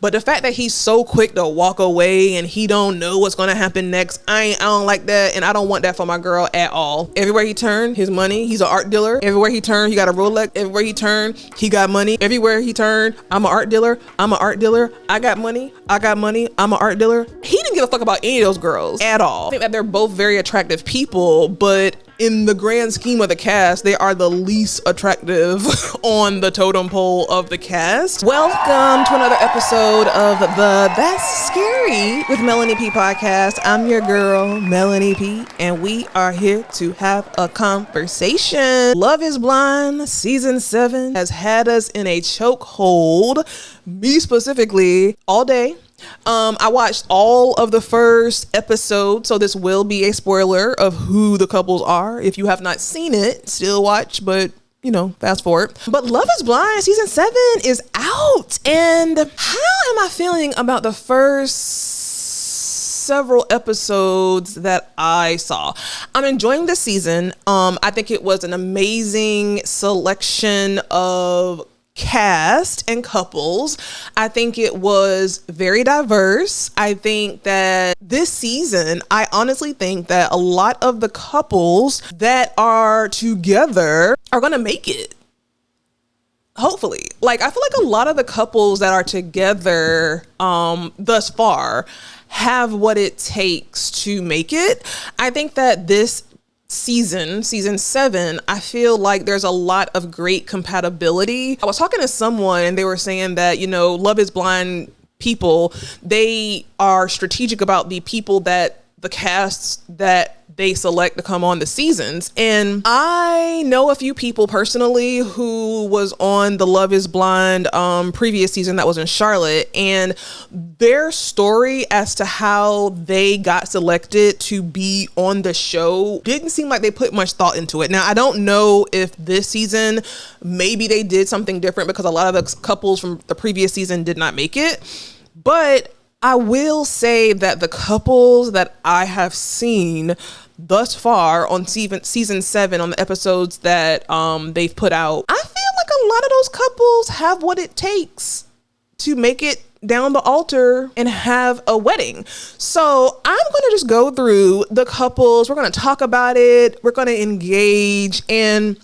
But the fact that he's so quick to walk away and he don't know what's going to happen next, I don't like that. And I don't want that for my girl at all. Everywhere he turned, his money. He's an art dealer. Everywhere he turned, he got a Rolex. Everywhere he turned, he got money. Everywhere he turned, I'm an art dealer. I'm an art dealer. I got money. I'm an art dealer. He didn't give a fuck about any of those girls at all. I think that they're both very attractive people, but in the grand scheme of the cast, they are the least attractive on the totem pole of the cast. Welcome to another episode of the That's Scary with Meloney P podcast. I'm your girl, Meloney P, and we are here to have a conversation. Love is Blind season 7 has had us in a chokehold, me specifically, all day. I watched all of the first episode, so this will be a spoiler of who the couples are. If you have not seen it, still watch, but fast forward. But Love is Blind season 7 is out, and how am I feeling about the first several episodes that I saw? I'm enjoying this season. I think it was an amazing selection of cast and couples. I think it was very diverse. I think that this season, I honestly think that a lot of the couples that are together are going to make it. Hopefully. I feel like a lot of the couples that are together thus far have what it takes to make it. I think that this season 7, I feel like there's a lot of great compatibility. I was talking to someone and they were saying that, Love is Blind people, they are strategic about the people that the casts that they select to come on the seasons. And I know a few people personally who was on the Love is Blind previous season that was in Charlotte, and their story as to how they got selected to be on the show didn't seem like they put much thought into it. Now, I don't know if this season, maybe they did something different because a lot of the couples from the previous season did not make it. But I will say that the couples that I have seen thus far on season 7, on the episodes that they've put out, I feel like a lot of those couples have what it takes to make it down the altar and have a wedding. So I'm going to just go through the couples. We're going to talk about it. We're going to engage, and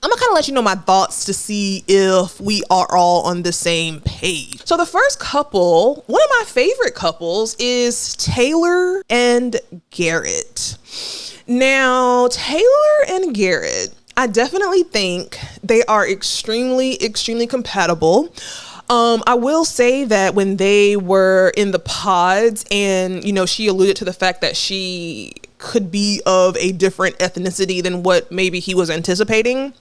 I'm gonna kind of let you know my thoughts to see if we are all on the same page. So the first couple, one of my favorite couples, is Taylor and Garrett. Now, Taylor and Garrett, I definitely think they are extremely, extremely compatible. I will say that when they were in the pods and, she alluded to the fact that she could be of a different ethnicity than what maybe he was anticipating,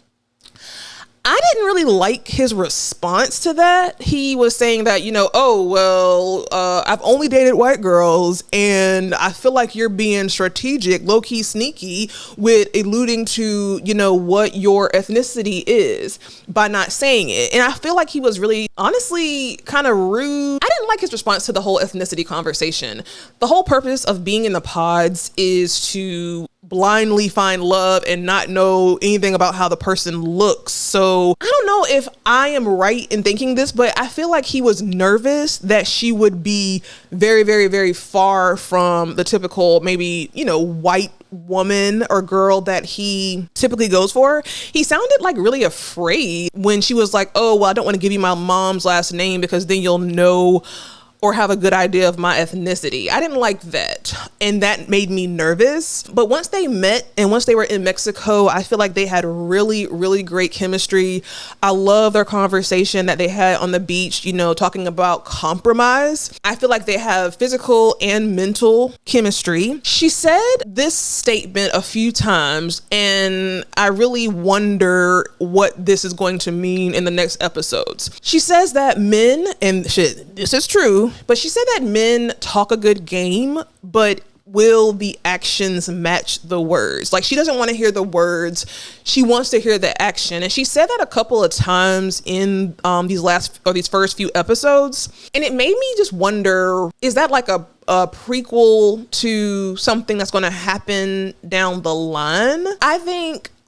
I didn't really like his response to that. He was saying that, I've only dated white girls, and I feel like you're being strategic, low-key sneaky with alluding to, what your ethnicity is by not saying it. And I feel like he was really, honestly, kind of rude. I didn't like his response to the whole ethnicity conversation. The whole purpose of being in the pods is to blindly find love and not know anything about how the person looks. So I don't know if I am right in thinking this, but I feel like he was nervous that she would be very, very, very far from the typical, maybe, white woman or girl that he typically goes for. He sounded like really afraid when she was like, oh, well, I don't want to give you my mom's last name because then you'll know or have a good idea of my ethnicity. I didn't like that. And that made me nervous. But once they met and once they were in Mexico, I feel like they had really, really great chemistry. I love their conversation that they had on the beach, talking about compromise. I feel like they have physical and mental chemistry. She said this statement a few times, and I really wonder what this is going to mean in the next episodes. She says that men, and shit, this is true, but she said that men talk a good game, but will the actions match the words? Like, she doesn't want to hear the words. She wants to hear the action. And she said that a couple of times in these first few episodes. And it made me just wonder, is that like a a prequel to something that's going to happen down the line.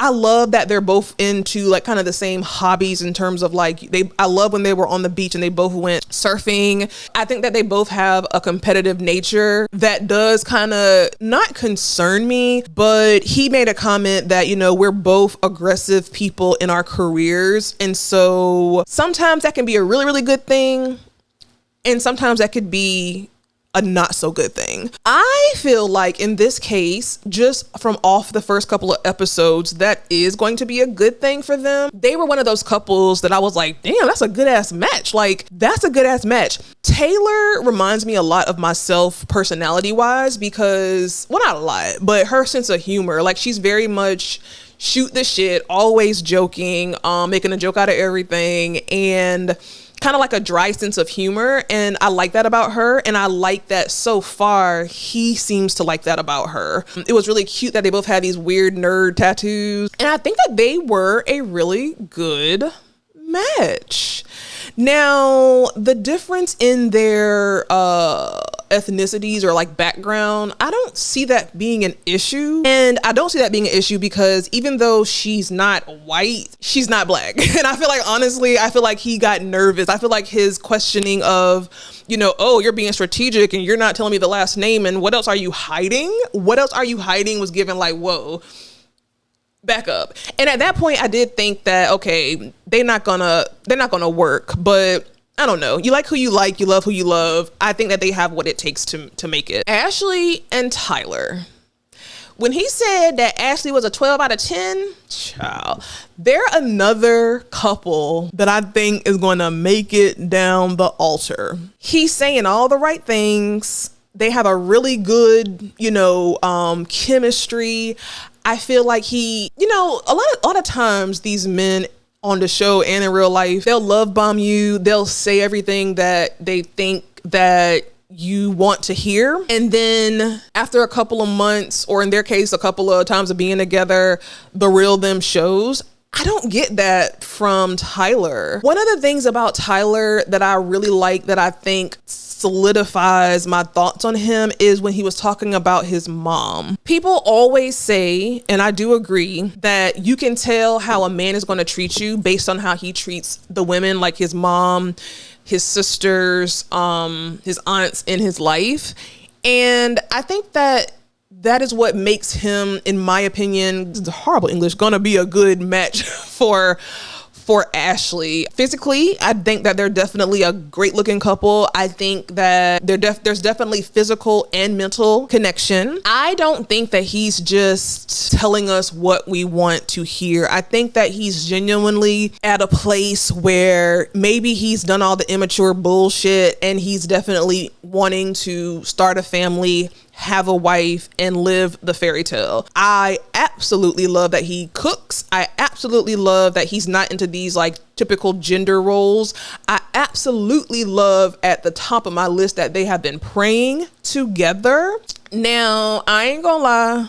I love that they're both into like kind of the same hobbies in terms of like I love when they were on the beach and they both went surfing. I think that they both have a competitive nature that does kind of not concern me, but he made a comment that, you know, we're both aggressive people in our careers. And so sometimes that can be a really, really good thing. And sometimes that could be a not so good thing. I feel like in this case, just from off the first couple of episodes, that is going to be a good thing for them. They were one of those couples that I was like, damn, that's a good ass match. Like, that's a good ass match. Taylor reminds me a lot of myself personality wise because, well, not a lot, but her sense of humor, like she's very much shoot the shit, always joking, making a joke out of everything, and kind of like a dry sense of humor. And I like that about her. And I like that so far he seems to like that about her. It was really cute that they both had these weird nerd tattoos. And I think that they were a really good match. Now, the difference in their ethnicities or like background, I don't see that being an issue. And I don't see that being an issue because even though she's not white, she's not black. And I feel like, honestly, I feel like he got nervous. I feel like his questioning of, you know, oh, you're being strategic and you're not telling me the last name and what else are you hiding? What else are you hiding was given like, whoa, back up. And at that point I did think that, okay, they're not gonna work, but I don't know. You like who you like, you love who you love. I think that they have what it takes to make it. Ashley and Tyler. When he said that Ashley was a 12 out of 10, child, they're another couple that I think is going to make it down the altar. He's saying all the right things. They have a really good, you know, chemistry. I feel like he, you know, a lot of times these men on the show and in real life, they'll love bomb you. They'll say everything that they think that you want to hear. And then after a couple of months, or in their case, a couple of times of being together, the real them shows. I don't get that from Tyler. One of the things about Tyler that I really like, that I think solidifies my thoughts on him, is when he was talking about his mom. People always say, and I do agree, that you can tell how a man is going to treat you based on how he treats the women, like his mom, his sisters, his aunts in his life. And I think that is what makes him, in my opinion, this is horrible English, gonna be a good match for Ashley. Physically, I think that they're definitely a great looking couple. I think that there's definitely physical and mental connection. I don't think that he's just telling us what we want to hear. I think that he's genuinely at a place where maybe he's done all the immature bullshit and he's definitely wanting to start a family, have a wife, and live the fairy tale. I absolutely love that he cooks. I absolutely love that he's not into these like typical gender roles. I absolutely love at the top of my list that they have been praying together. Now, I ain't gonna lie.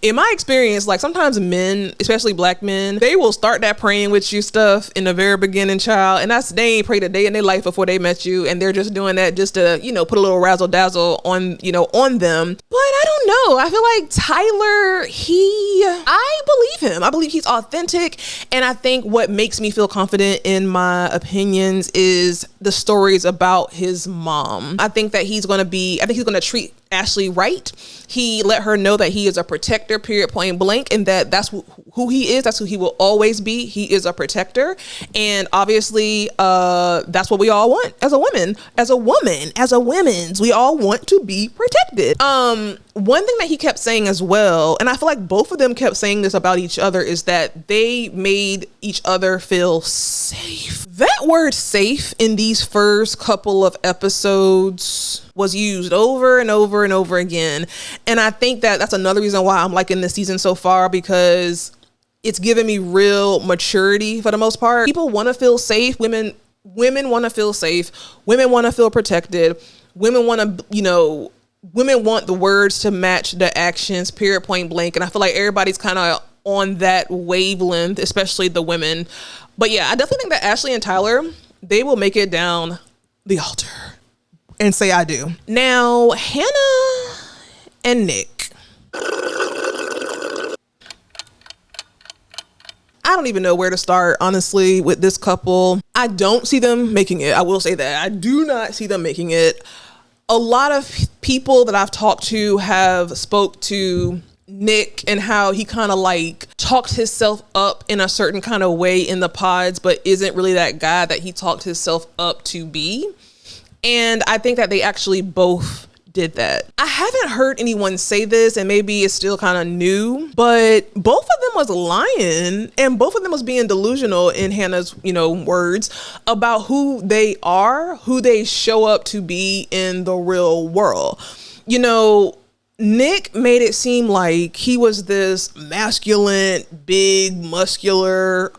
In my experience, like sometimes men, especially black men, they will start that praying with you stuff in the very beginning, child. And they ain't prayed a day in their life before they met you. And they're just doing that just to, you know, put a little razzle dazzle on, you know, on them. But I don't know. I feel like Tyler, I believe him. I believe he's authentic. And I think what makes me feel confident in my opinions is the stories about his mom. I think he's going to treat Ashley right. He let her know that he is a protector, period, point blank, and that's who he is. That's who he will always be. He is a protector. And obviously, that's what we all want as a woman. As a women's, we all want to be protected. One thing that he kept saying as well, and I feel like both of them kept saying this about each other, is that they made each other feel safe. That word safe in these first couple of episodes was used over and over and over again. And I think that that's another reason why I'm liking this season so far, because it's given me real maturity for the most part. People want to feel safe. Women want to feel safe. Women want to feel protected. Women want to, women want the words to match the actions, period, point blank. And I feel like everybody's kind of on that wavelength, especially the women. But yeah, I definitely think that Ashley and Tyler, they will make it down the altar. and say I do. Now, Hannah and Nick. I don't even know where to start, honestly, with this couple. I don't see them making it. I will say that. I do not see them making it. A lot of people that I've talked to have spoke to Nick and how he kind of like talked himself up in a certain kind of way in the pods, but isn't really that guy that he talked himself up to be. And I think that they actually both did that. I haven't heard anyone say this, and maybe it's still kind of new, but both of them was lying, and both of them was being delusional in Hannah's, words about who they are, who they show up to be in the real world. Nick made it seem like he was this masculine, big, muscular,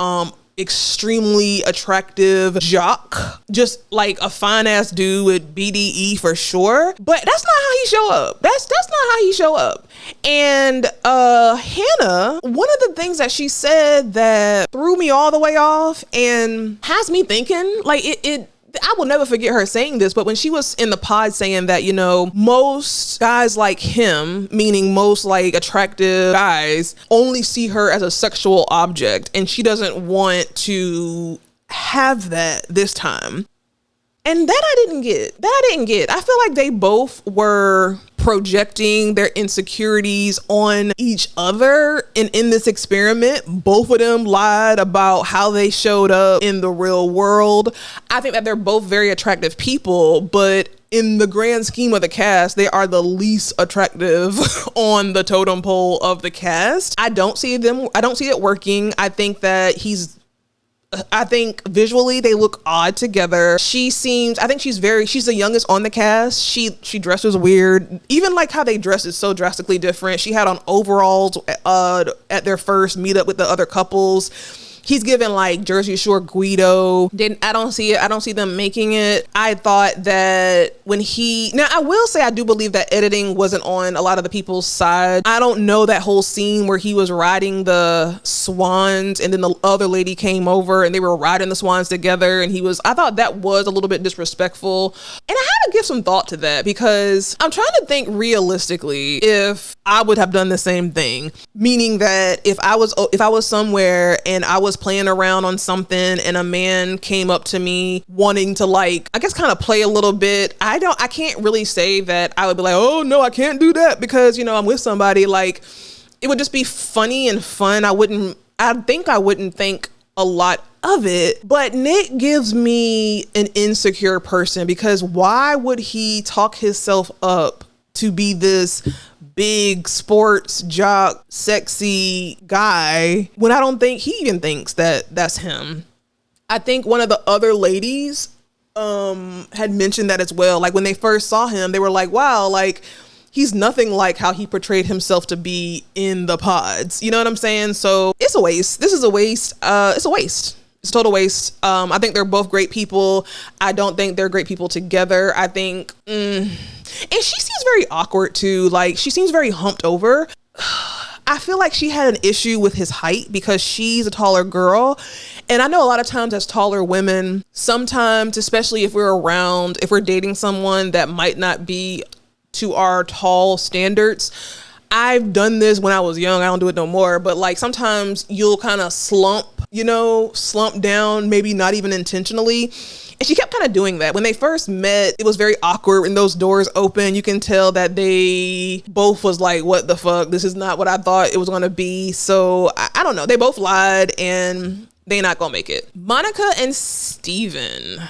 extremely attractive jock, just like a fine ass dude with BDE for sure. But that's not how he show up. That's not how he show up. And Hannah, one of the things that she said that threw me all the way off and has me thinking, like I will never forget her saying this, but when she was in the pod saying that, most guys like him, meaning most like attractive guys, only see her as a sexual object, and she doesn't want to have that this time. And that I didn't get. I feel like they both were projecting their insecurities on each other. And in this experiment, both of them lied about how they showed up in the real world. I think that they're both very attractive people, but in the grand scheme of the cast, they are the least attractive on the totem pole of the cast. I don't see it working. I think visually they look odd together. she's the youngest on the cast. She dresses weird. Even like how they dress is so drastically different. She had on overalls at their first meetup with the other couples. He's given like Jersey Shore Guido. I don't see them making it. I thought that now I will say I do believe that editing wasn't on a lot of the people's side. I don't know that whole scene where he was riding the swans and then the other lady came over and they were riding the swans together, and I thought that was a little bit disrespectful. And I had to give some thought to that because I'm trying to think realistically if I would have done the same thing. Meaning that if I was somewhere and I was playing around on something and a man came up to me wanting to like, I guess kind of play a little bit, I can't really say that I would be like, oh no, I can't do that because, I'm with somebody. Like, it would just be funny and fun. I wouldn't think a lot of it. But Nick gives me an insecure person because why would he talk himself up to be this big sports jock, sexy guy when I don't think he even thinks that that's him? I think one of the other ladies had mentioned that as well. Like when they first saw him, they were like, wow, like he's nothing like how he portrayed himself to be in the pods. You know what I'm saying? So it's a waste. This is a waste. It's a waste. It's a total waste. I think they're both great people. I don't think they're great people together. I think, and she seems very awkward too. Like she seems very humped over. I feel like she had an issue with his height because she's a taller girl. And I know a lot of times as taller women, sometimes, especially if we're dating someone that might not be to our tall standards. I've done this when I was young. I don't do it no more. But like sometimes you'll kind of slump down, maybe not even intentionally. And she kept kind of doing that. When they first met, it was very awkward when those doors open. You can tell that they both was like, what the fuck? This is not what I thought it was going to be. So I don't know. They both lied and they not going to make it. Monica and Steven.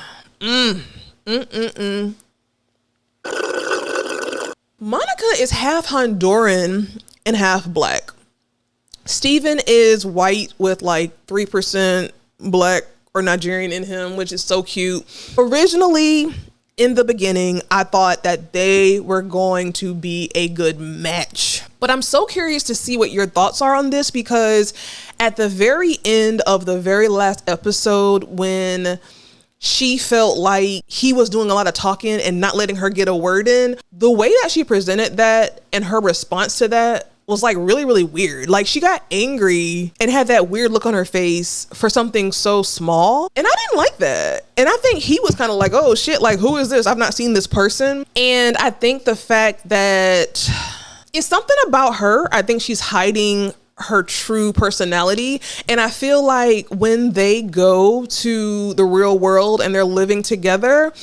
Monica is half Honduran and half black. Steven is white with like 3% black or Nigerian in him, which is so cute. Originally, in the beginning, I thought that they were going to be a good match. But I'm so curious to see what your thoughts are on this because at the very end of the very last episode, when she felt like he was doing a lot of talking and not letting her get a word in, the way that she presented that and her response to that, was like really, really weird. Like she got angry and had that weird look on her face for something so small. And I didn't like that. And I think he was kind of like, oh shit, like who is this? I've not seen this person. And I think the fact that it's something about her, I think she's hiding her true personality. And I feel like when they go to the real world and they're living together,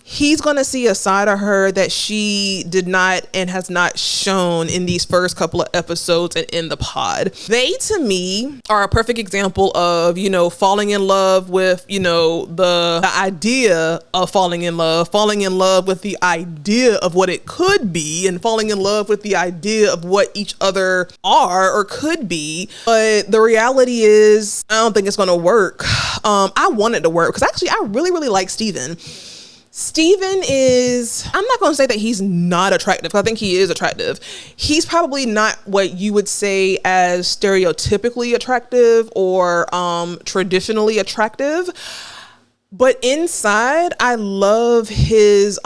he's going to see a side of her that she did not and has not shown in these first couple of episodes and in the pod. They, to me, are a perfect example of, you know, falling in love with, you know, the idea of falling in love with the idea of what it could be, and falling in love with the idea of what each other are or could be. But the reality is, I don't think it's going to work. I want it to work because actually I really, really like Steven. Steven is, I'm not going to say that he's not attractive. I think he is attractive. He's probably not what you would say as stereotypically attractive or traditionally attractive. But inside, I love his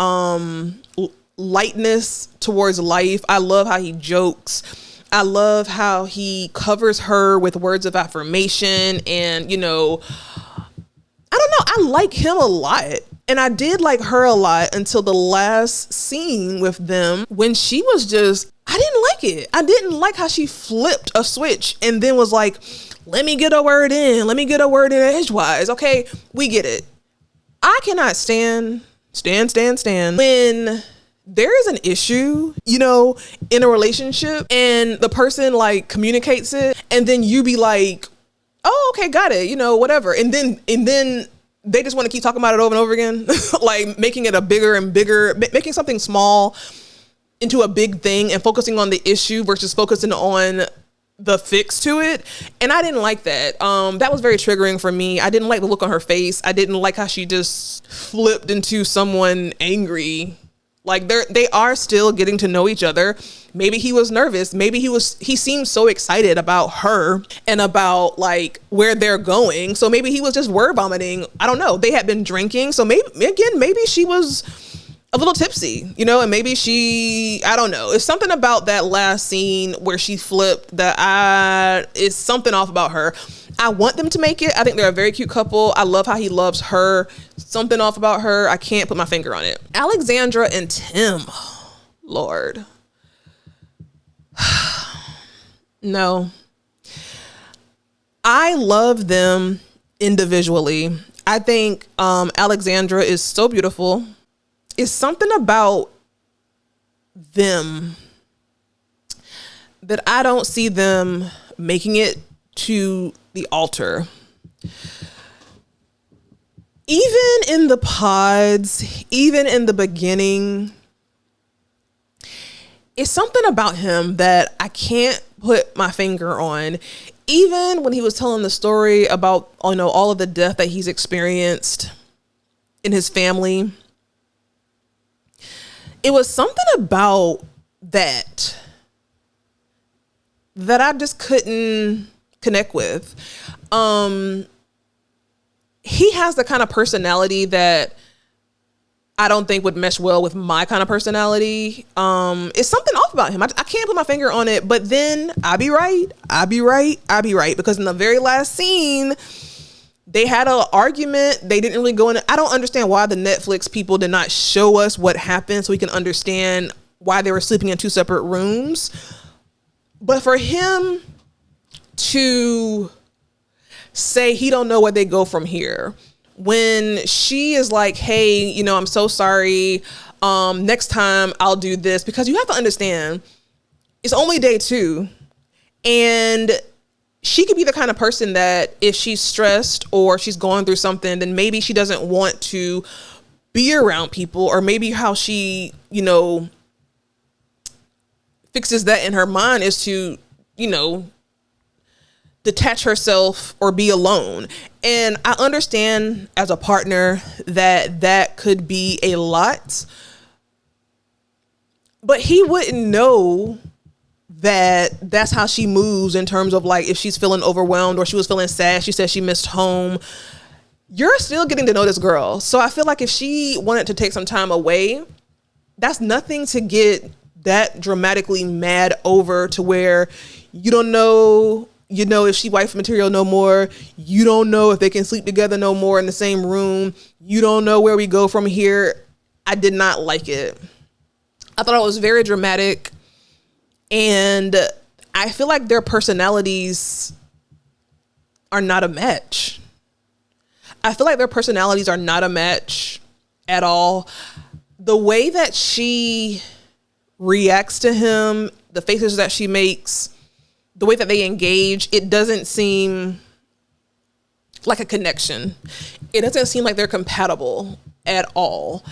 lightness towards life. I love how he jokes. I love how he covers her with words of affirmation. And, you know, I don't know. I like him a lot. And I did like her a lot until the last scene with them when she was just, I didn't like it. I didn't like how she flipped a switch and then was like, let me get a word in. Let me get a word in edgewise. Okay, we get it. I cannot stand when there is an issue, you know, in a relationship and the person like communicates it and then you be like, oh, okay, got it. You know, whatever. And then they just want to keep talking about it over and over again, like making it a bigger and bigger, making something small into a big thing and focusing on the issue versus focusing on the fix to it. And I didn't like that. That was very triggering for me. I didn't like the look on her face. I didn't like how she just flipped into someone angry. Like they are still getting to know each other. Maybe he was nervous. Maybe he seemed so excited about her and about like where they're going. So maybe he was just word vomiting. I don't know. They had been drinking. So maybe she was a little tipsy, you know, and maybe I don't know. It's something about that last scene where she flipped that it's something off about her. I want them to make it. I think they're a very cute couple. I love how he loves her. Something off about her. I can't put my finger on it. Alexandra and Tim. Lord. No. I love them individually. I think Alexandra is so beautiful. It's something about them that I don't see them making it to the altar. Even in the pods, even in the beginning, it's something about him that I can't put my finger on. Even when he was telling the story about, you know, all of the death that he's experienced in his family, it was something about that I just couldn't connect with. He has the kind of personality that I don't think would mesh well with my kind of personality. It's something off about him. I can't put my finger on it, but then I'll be right. Because in the very last scene, they had an argument. They didn't really go into, I don't understand why the Netflix people did not show us what happened so we can understand why they were sleeping in two separate rooms. But for him to say he don't know where they go from here, when she is like, hey, you know, I'm so sorry. Next time I'll do this, because you have to understand it's only day 2 and she could be the kind of person that if she's stressed or she's going through something, then maybe she doesn't want to be around people, or maybe how she, you know, fixes that in her mind is to, you know, detach herself or be alone. And I understand as a partner that could be a lot, but he wouldn't know that that's how she moves in terms of like if she's feeling overwhelmed or she was feeling sad, she said she missed home. You're still getting to know this girl. So I feel like if she wanted to take some time away, that's nothing to get that dramatically mad over to where you don't know, if she wife material no more. You don't know if they can sleep together no more in the same room. You don't know where we go from here. I did not like it. I thought it was very dramatic. And I feel like their personalities are not a match. I feel like their personalities are not a match at all. The way that she reacts to him, the faces that she makes, the way that they engage, it doesn't seem like a connection. It doesn't seem like they're compatible at all.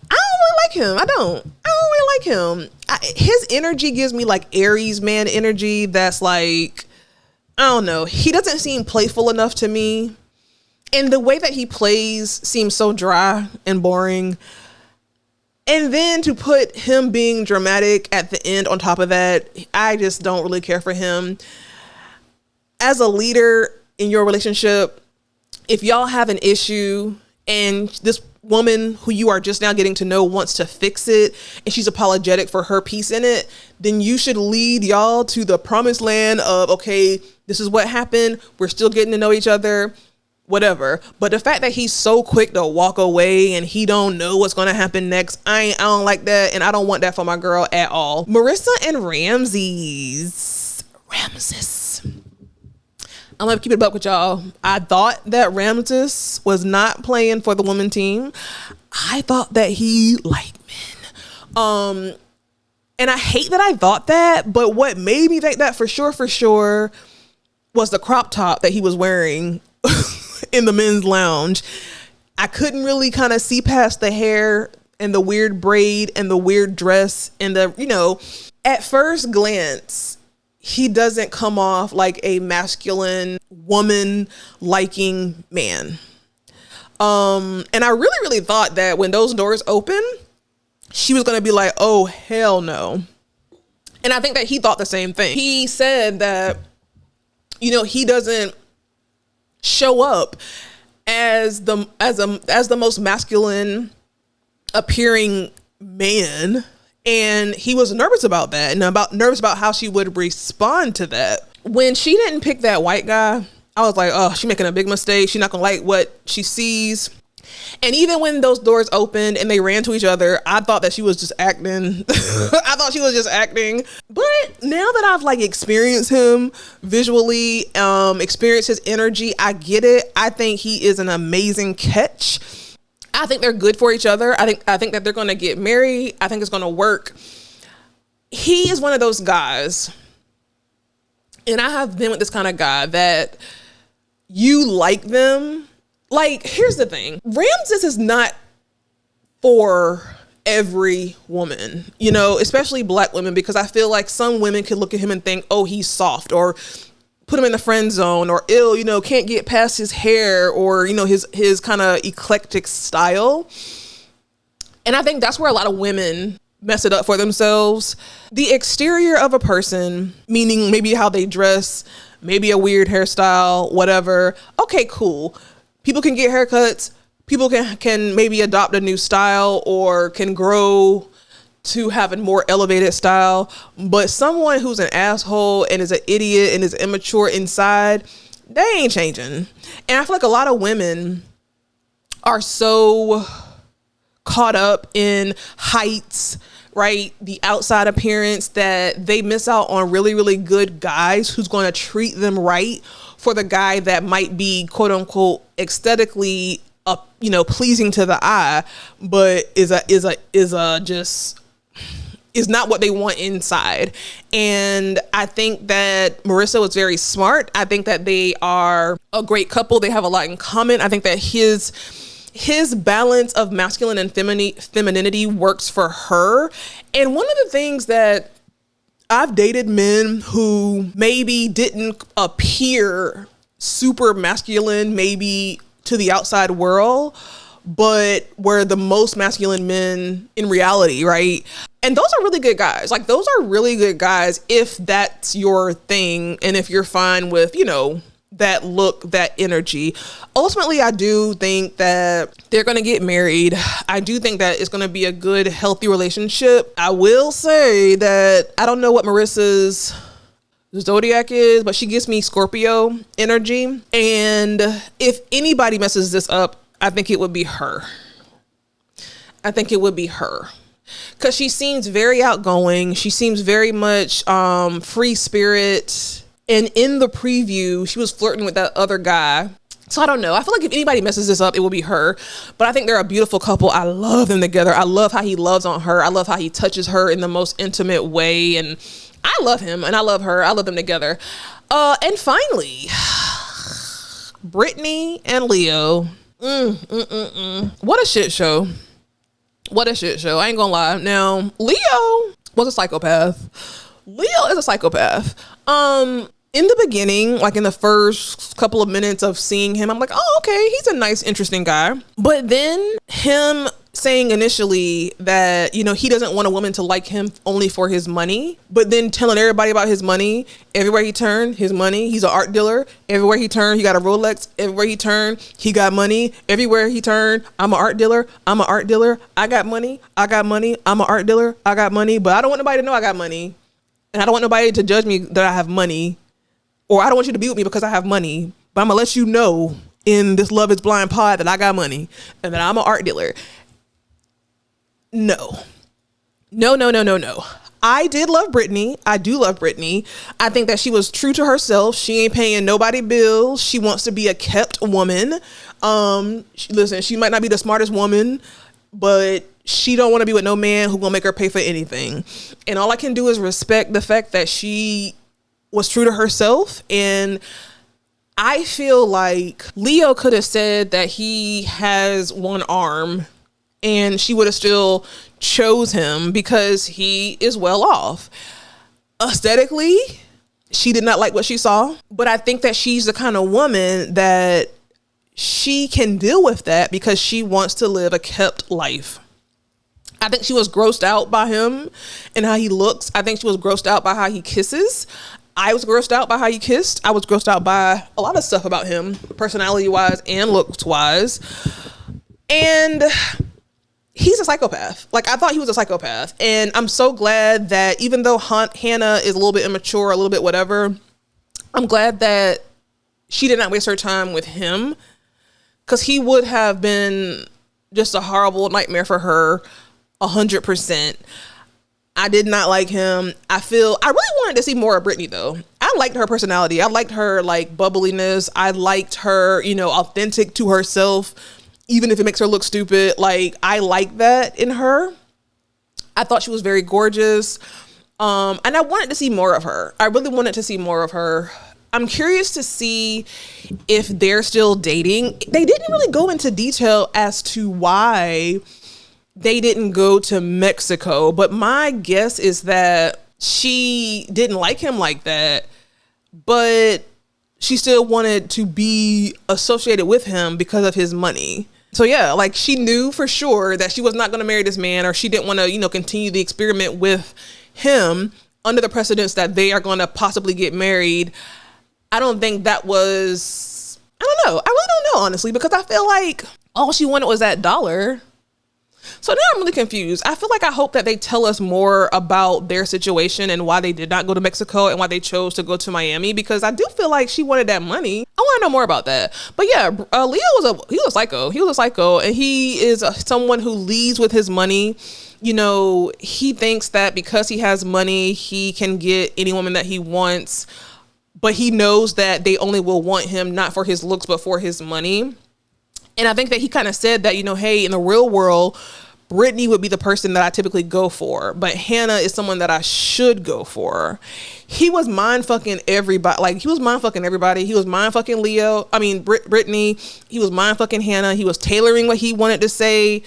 I don't really like him. I don't really like him. His energy gives me like Aries man energy. That's like, I don't know. He doesn't seem playful enough to me. And the way that he plays seems so dry and boring. And then to put him being dramatic at the end on top of that, I just don't really care for him. As a leader in your relationship, if y'all have an issue and this woman who you are just now getting to know wants to fix it and she's apologetic for her piece in it, then you should lead y'all to the promised land of, okay, this is what happened. We're still getting to know each other. Whatever. But the fact that he's so quick to walk away and he don't know what's going to happen next, I don't like that, and I don't want that for my girl at all. Marissa and Ramses. I'm gonna keep it up with y'all. I thought that Ramses was not playing for the women team. I thought that he liked men. And I hate that I thought that, but what made me think that for sure was the crop top that he was wearing in the men's lounge. I couldn't really kind of see past the hair and the weird braid and the weird dress and the, at first glance, he doesn't come off like a masculine woman liking man. And I really thought that when those doors open, she was going to be like, oh, hell no. And I think that he thought the same thing. He said that, he doesn't show up as the most masculine appearing man, and he was nervous about that and nervous about how she would respond to that. When she didn't pick that white guy, I was like, oh, she's making a big mistake. She's not gonna like what she sees. And even when those doors opened and they ran to each other, I thought that she was just acting. I thought she was just acting. But now that I've like experienced him visually, experienced his energy, I get it. I think he is an amazing catch. I think they're good for each other. I think that they're going to get married. I think it's going to work. He is one of those guys, and I have been with this kind of guy that you like them. Like, here's the thing. Ramses is not for every woman, especially black women, because I feel like some women could look at him and think, oh, he's soft, or put him in the friend zone, or ill, can't get past his hair, or, his kind of eclectic style. And I think that's where a lot of women mess it up for themselves. The exterior of a person, meaning maybe how they dress, maybe a weird hairstyle, whatever. Okay, cool. People can get haircuts. People can maybe adopt a new style or can grow to have a more elevated style. But someone who's an asshole and is an idiot and is immature inside, they ain't changing. And I feel like a lot of women are so caught up in heights, right? The outside appearance, that they miss out on really, really good guys who's going to treat them right, for the guy that might be quote unquote aesthetically pleasing to the eye, but is not what they want inside. And I think that Marissa was very smart. I think that they are a great couple. They have a lot in common. I think that his balance of masculine and femininity works for her. And one of the things that I've dated men who maybe didn't appear super masculine, maybe to the outside world, but were the most masculine men in reality, right? And those are really good guys. Like, those are really good guys if that's your thing, and if you're fine with, that look, that energy. Ultimately, I do think that they're going to get married. I do think that it's going to be a good, healthy relationship. I will say that I don't know what Marissa's zodiac is, but she gives me Scorpio energy. And if anybody messes this up, I think it would be her. I think it would be her. Because she seems very outgoing. She seems very much free spirit. And in the preview, she was flirting with that other guy. So I don't know. I feel like if anybody messes this up, it will be her. But I think they're a beautiful couple. I love them together. I love how he loves on her. I love how he touches her in the most intimate way. And I love him and I love her. I love them together. And finally, Britney and Leo. What a shit show. What a shit show. I ain't gonna lie. Now, Leo was a psychopath. Leo is a psychopath. In the beginning, like in the first couple of minutes of seeing him, I'm like, oh, okay, he's a nice, interesting guy. But then him saying initially that, you know, he doesn't want a woman to like him only for his money, but then telling everybody about his money. Everywhere he turned, his money. He's an art dealer. Everywhere he turned, he got a Rolex. Everywhere he turned, he got money. Everywhere he turned, I'm an art dealer. I'm an art dealer. I got money. I got money. I'm an art dealer. I got money. But I don't want nobody to know I got money. And I don't want nobody to judge me that I have money. Or I don't want you to be with me because I have money. But I'm going to let you know in this Love is Blind pod that I got money and that I'm an art dealer. No. I did love Britney. I do love Britney. I think that she was true to herself. She ain't paying nobody bills. She wants to be a kept woman. Listen, she might not be the smartest woman, but she don't want to be with no man who gonna make her pay for anything. And all I can do is respect the fact that she was true to herself. And I feel like Leo could have said that he has one arm and she would have still chose him because he is well off. Aesthetically, she did not like what she saw, but I think that she's the kind of woman that she can deal with that because she wants to live a kept life. I think she was grossed out by him and how he looks. I think she was grossed out by how he kisses. I was grossed out by how he kissed. I was grossed out by a lot of stuff about him, personality-wise and looks-wise. And he's a psychopath. Like, I thought he was a psychopath. And I'm so glad that even though Hannah is a little bit immature, a little bit whatever, I'm glad that she did not waste her time with him, because he would have been just a horrible nightmare for her 100%. I did not like him. I really wanted to see more of Britney though. I liked her personality. I liked her like bubbliness. I liked her, you know, authentic to herself, even if it makes her look stupid. Like, I like that in her. I thought she was very gorgeous. And I wanted to see more of her. I really wanted to see more of her. I'm curious to see if they're still dating. They didn't really go into detail as to why they didn't go to Mexico, but my guess is that she didn't like him like that, but she still wanted to be associated with him because of his money. So yeah, like, she knew for sure that she was not going to marry this man, or she didn't want to, you know, continue the experiment with him under the precedence that they are going to possibly get married. I don't think that was, I don't know. I really don't know, honestly, because I feel like all she wanted was that dollar. So now I'm really confused. I feel like I hope that they tell us more about their situation and why they did not go to Mexico and why they chose to go to Miami, because I do feel like she wanted that money. I want to know more about that. But yeah, Leo was a psycho. He was a psycho, and he is someone who leads with his money. You know, he thinks that because he has money, he can get any woman that he wants, but he knows that they only will want him not for his looks, but for his money. And I think that he kind of said that, you know, hey, in the real world, Britney would be the person that I typically go for, but Hannah is someone that I should go for. He was mind fucking everybody. Like, he was mind fucking everybody. He was mind fucking Britney. He was mind fucking Hannah. He was tailoring what he wanted to say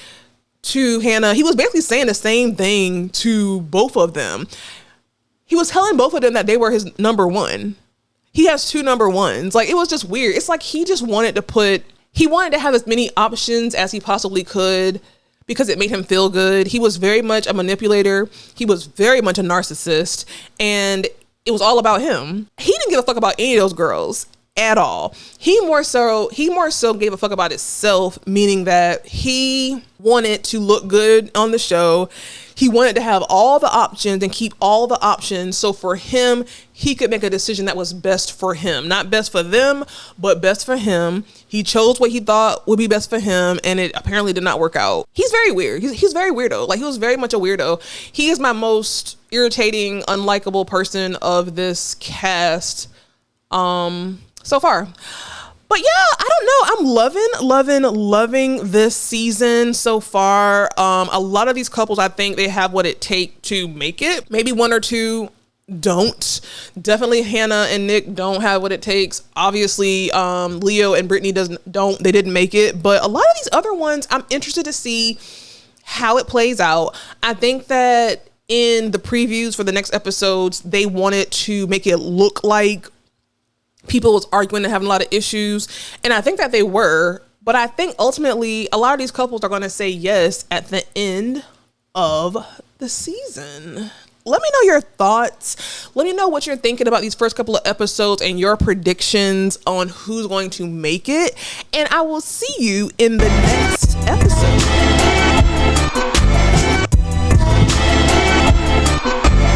to Hannah. He was basically saying the same thing to both of them. He was telling both of them that they were his number one. He has two number ones. Like, it was just weird. It's like he just wanted to have as many options as he possibly could because it made him feel good. He was very much a manipulator. He was very much a narcissist, and it was all about him. He didn't give a fuck about any of those girls. at all. He more so gave a fuck about himself, meaning that he wanted to look good on the show. He wanted to have all the options and keep all the options. So for him, he could make a decision that was best for him. Not best for them, but best for him. He chose what he thought would be best for him, and it apparently did not work out. He's very weird. He's very weirdo. Like, he was very much a weirdo. He is my most irritating, unlikable person of this cast so far. But yeah, I don't know. I'm loving this season so far. A lot of these couples, I think they have what it takes to make it. Maybe one or two don't. Definitely Hannah and Nick don't have what it takes. Obviously, Leo and Britney they didn't make it. But a lot of these other ones, I'm interested to see how it plays out. I think that in the previews for the next episodes, they wanted to make it look like people was arguing and having a lot of issues. And I think that they were, but I think ultimately a lot of these couples are going to say yes at the end of the season. Let me know your thoughts. Let me know what you're thinking about these first couple of episodes and your predictions on who's going to make it. And I will see you in the next episode.